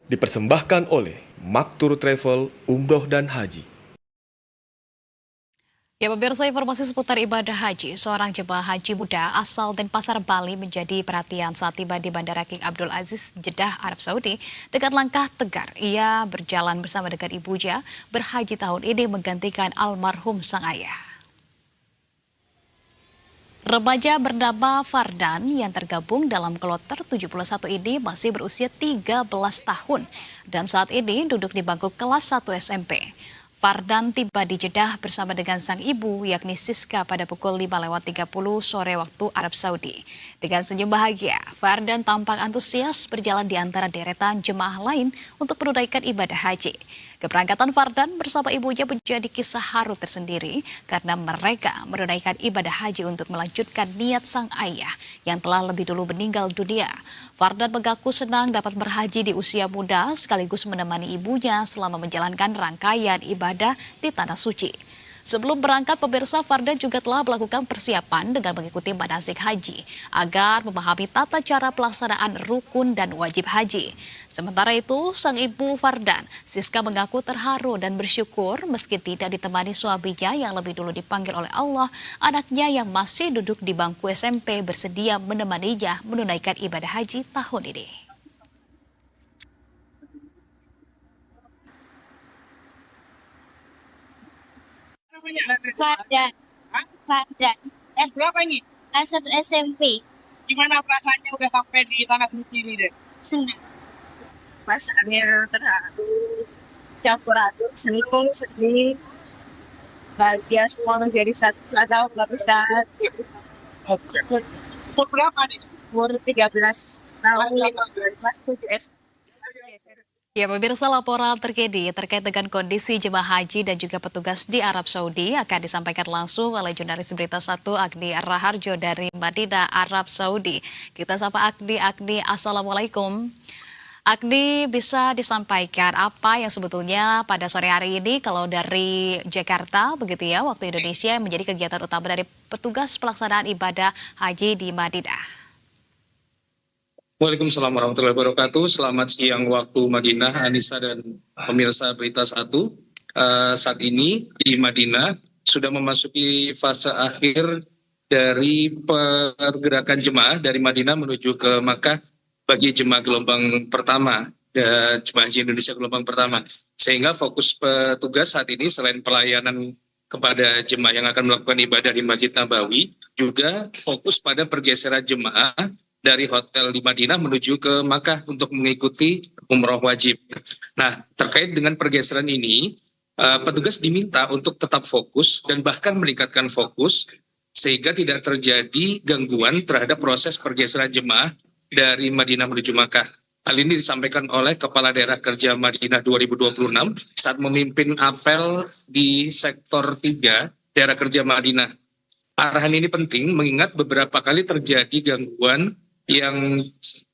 Dipersembahkan oleh Maktur Travel, Umroh dan Haji. Ya, pemirsa, informasi seputar ibadah haji. Seorang jemaah haji muda asal Denpasar, Bali menjadi perhatian saat tiba di Bandara King Abdul Aziz, Jeddah, Arab Saudi. Dengan langkah tegar, ia berjalan bersama dengan ibunya berhaji tahun ini menggantikan almarhum sang ayah. Remaja bernama Fardan yang tergabung dalam kloter 71 ini masih berusia 13 tahun dan saat ini duduk di bangku kelas 1 SMP. Fardan tiba di Jeddah bersama dengan sang ibu yakni Siska pada pukul 5:30 sore waktu Arab Saudi. Dengan senyum bahagia, Fardan tampak antusias berjalan di antara deretan jemaah lain untuk menunaikan ibadah haji. Keberangkatan Fardan bersama ibunya menjadi kisah haru tersendiri karena mereka menunaikan ibadah haji untuk melanjutkan niat sang ayah yang telah lebih dulu meninggal dunia. Fardan mengaku senang dapat berhaji di usia muda sekaligus menemani ibunya selama menjalankan rangkaian ibadah di Tanah Suci. Sebelum berangkat, pemirsa, Fardan juga telah melakukan persiapan dengan mengikuti manasik haji agar memahami tata cara pelaksanaan rukun dan wajib haji. Sementara itu, sang ibu Fardan, Siska, mengaku terharu dan bersyukur meski tidak ditemani suaminya yang lebih dulu dipanggil oleh Allah, anaknya yang masih duduk di bangku SMP bersedia menemaninya menunaikan ibadah haji tahun ini. Fardan, Hah? Fardan, Berapa ini? kelas 1 SMP. Gimana perasaannya udah sampai di tanah suci ini deh? Senang. Perasaannya terharu, campur aduk, senang, sedih, bahagia semua menjadi satu. Nggak tahu nggak bisa Umur berapa nih? umur 13 tahun, 15, 7 SD. Ya, pemirsa, laporan terkini terkait dengan kondisi jemaah haji dan juga petugas di Arab Saudi akan disampaikan langsung oleh jurnalis Berita 1 Agni Raharjo dari Madinah, Arab Saudi. Kita sapa Agni. Agni, Assalamualaikum. Agni, bisa disampaikan apa yang sebetulnya pada sore hari ini kalau dari Jakarta, begitu ya, waktu Indonesia, menjadi kegiatan utama dari petugas pelaksanaan ibadah haji di Madinah? Waalaikumsalam warahmatullahi wabarakatuh. Selamat siang waktu Madinah, Anissa dan pemirsa Berita 1. Saat ini di Madinah sudah memasuki fase akhir dari pergerakan jemaah dari Madinah menuju ke Makkah bagi jemaah gelombang pertama, jemaah haji Indonesia gelombang pertama. Sehingga fokus petugas saat ini selain pelayanan kepada jemaah yang akan melakukan ibadah di Masjid Nabawi, juga fokus pada pergeseran jemaah dari hotel di Madinah menuju ke Makkah untuk mengikuti umroh wajib. Nah, terkait dengan pergeseran ini, petugas diminta untuk tetap fokus dan bahkan meningkatkan fokus sehingga tidak terjadi gangguan terhadap proses pergeseran jemaah dari Madinah menuju Makkah. Hal ini disampaikan oleh Kepala Daerah Kerja Madinah 2026 saat memimpin apel di sektor 3 Daerah Kerja Madinah. Arahan ini penting mengingat beberapa kali terjadi gangguan yang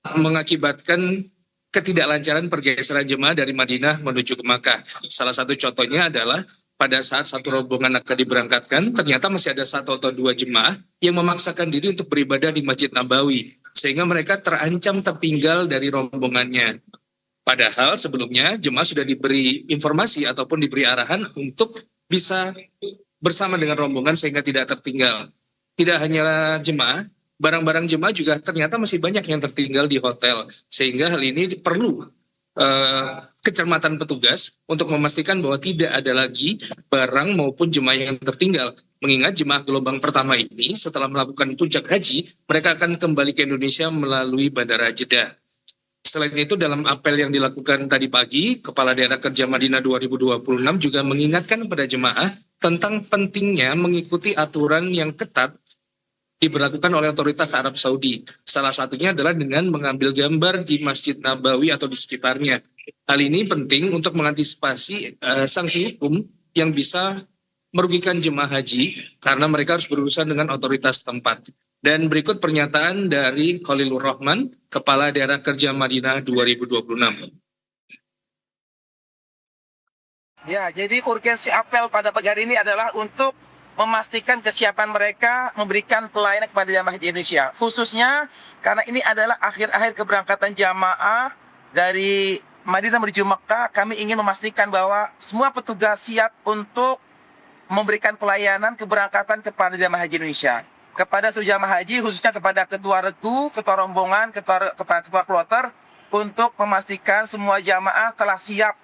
mengakibatkan ketidaklancaran pergeseran jemaah dari Madinah menuju ke Makkah. Salah satu contohnya adalah pada saat satu rombongan akan diberangkatkan, ternyata masih ada satu atau dua jemaah yang memaksakan diri untuk beribadah di Masjid Nabawi, sehingga mereka terancam tertinggal dari rombongannya. Padahal sebelumnya jemaah sudah diberi informasi ataupun diberi arahan untuk bisa bersama dengan rombongan sehingga tidak tertinggal. Tidak hanya jemaah, barang-barang jemaah juga ternyata masih banyak yang tertinggal di hotel, sehingga hal ini perlu kecermatan petugas untuk memastikan bahwa tidak ada lagi barang maupun jemaah yang tertinggal. Mengingat jemaah gelombang pertama ini setelah melakukan puncak haji, mereka akan kembali ke Indonesia melalui Bandara Jeddah. Selain itu, dalam apel yang dilakukan tadi pagi, Kepala Daerah Kerja Madinah 2026 juga mengingatkan kepada jemaah tentang pentingnya mengikuti aturan yang ketat diberlakukan oleh otoritas Arab Saudi. Salah satunya adalah dengan mengambil gambar di Masjid Nabawi atau di sekitarnya. Hal ini penting untuk mengantisipasi sanksi hukum yang bisa merugikan jemaah haji karena mereka harus berurusan dengan otoritas tempat. Dan berikut pernyataan dari Khalilur Rahman, Kepala Daerah Kerja Madinah 2026. Ya, jadi urgensi apel pada pagi hari ini adalah untuk memastikan kesiapan mereka memberikan pelayanan kepada jamaah haji Indonesia. Khususnya karena ini adalah akhir-akhir keberangkatan jamaah dari Madinah menuju Mekah, kami ingin memastikan bahwa semua petugas siap untuk memberikan pelayanan keberangkatan kepada jamaah haji Indonesia. Kepada seluruh jamaah haji, khususnya kepada ketua regu, ketua rombongan, ketua kloter, untuk memastikan semua jamaah telah siap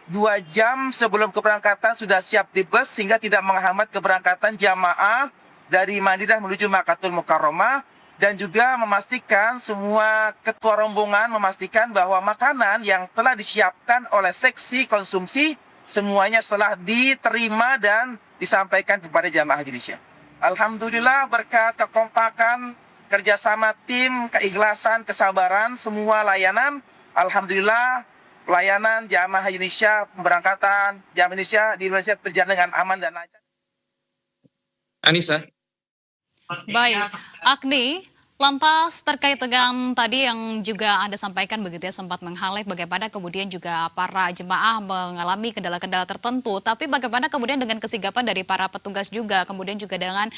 2 jam sebelum keberangkatan sudah siap di bus sehingga tidak menghambat keberangkatan jamaah dari Madinah menuju Makkahul Mukarramah, dan juga memastikan semua ketua rombongan memastikan bahwa makanan yang telah disiapkan oleh seksi konsumsi semuanya telah diterima dan disampaikan kepada jamaah haji Indonesia. Alhamdulillah berkat kekompakan, kerjasama tim, keikhlasan, kesabaran, semua layanan, alhamdulillah pelayanan jamaah haji Indonesia, pemberangkatan jamaah Indonesia di Indonesia berjalan dengan aman dan lancar. Anissa. Baik, Agni, lantas terkait dengan tadi yang juga Anda sampaikan begitu ya, sempat meng-highlight bagaimana kemudian juga para jemaah mengalami kendala-kendala tertentu, tapi bagaimana kemudian dengan kesigapan dari para petugas juga, kemudian juga dengan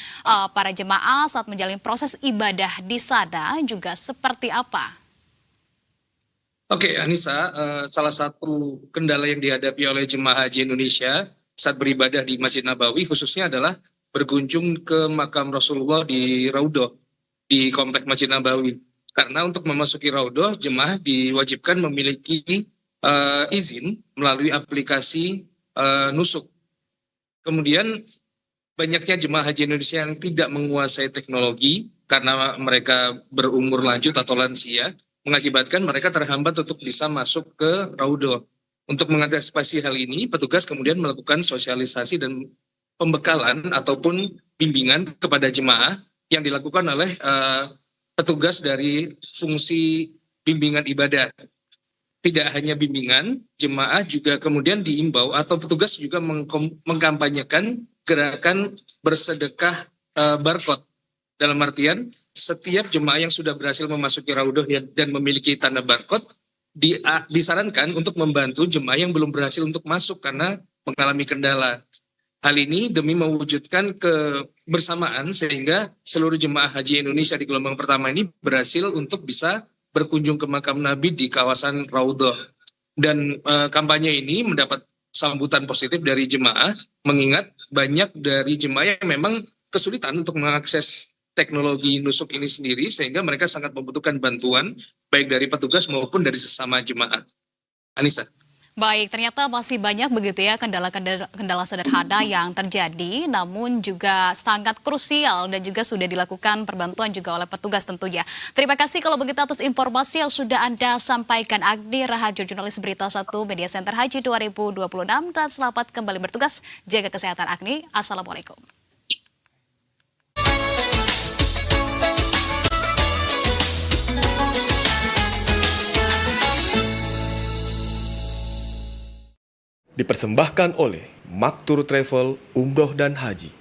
para jemaah saat menjalani proses ibadah di sana juga seperti apa? Oke, Anissa, salah satu kendala yang dihadapi oleh jemaah haji Indonesia saat beribadah di Masjid Nabawi khususnya adalah berkunjung ke makam Rasulullah di Raudhah di kompleks Masjid Nabawi. Karena untuk memasuki Raudhah, jemaah diwajibkan memiliki izin melalui aplikasi nusuk. Kemudian banyaknya jemaah haji Indonesia yang tidak menguasai teknologi karena mereka berumur lanjut atau lansia, mengakibatkan mereka terhambat untuk bisa masuk ke Raudhah. Untuk mengantisipasi hal ini, petugas kemudian melakukan sosialisasi dan pembekalan ataupun bimbingan kepada jemaah yang dilakukan oleh petugas dari fungsi bimbingan ibadah. Tidak hanya bimbingan, jemaah juga kemudian diimbau atau petugas juga mengkampanyekan gerakan bersedekah barcode. Dalam artian, setiap jemaah yang sudah berhasil memasuki Raudhah dan memiliki tanda barcode, disarankan untuk membantu jemaah yang belum berhasil untuk masuk karena mengalami kendala. Hal ini demi mewujudkan kebersamaan sehingga seluruh jemaah haji Indonesia di gelombang pertama ini berhasil untuk bisa berkunjung ke makam Nabi di kawasan Raudhah. Dan kampanye ini mendapat sambutan positif dari jemaah, mengingat banyak dari jemaah yang memang kesulitan untuk mengakses teknologi nusuk ini sendiri, sehingga mereka sangat membutuhkan bantuan baik dari petugas maupun dari sesama jemaah. Anissa. Baik, ternyata masih banyak begitu ya kendala sederhana yang terjadi, namun juga sangat krusial dan juga sudah dilakukan perbantuan juga oleh petugas tentunya. Terima kasih kalau begitu atas informasi yang sudah Anda sampaikan, Agni Raharjo, jurnalis Berita 1 Media Center Haji 2026, dan selamat kembali bertugas. Jaga kesehatan, Agni. Assalamualaikum. Dipersembahkan oleh Maktur Travel Umroh dan Haji.